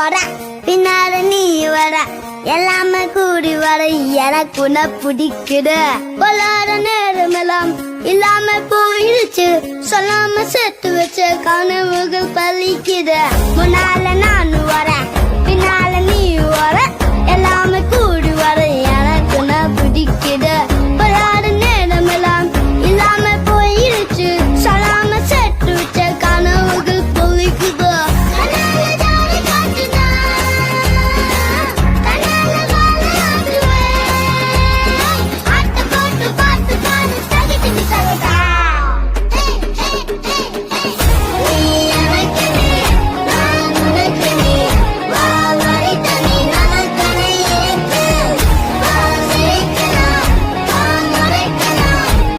போற பின்னால நீ வர எல்லாமே கூடி வர எனக்கு உன்னை பிடிக்குது பொல்லாத நேரமெல்லாம் இல்லாம போயிடுச்சு சொல்லாம சேர்த்து வச்ச கனவுகள் பலிக்குது முன்னால நானும் வரேன்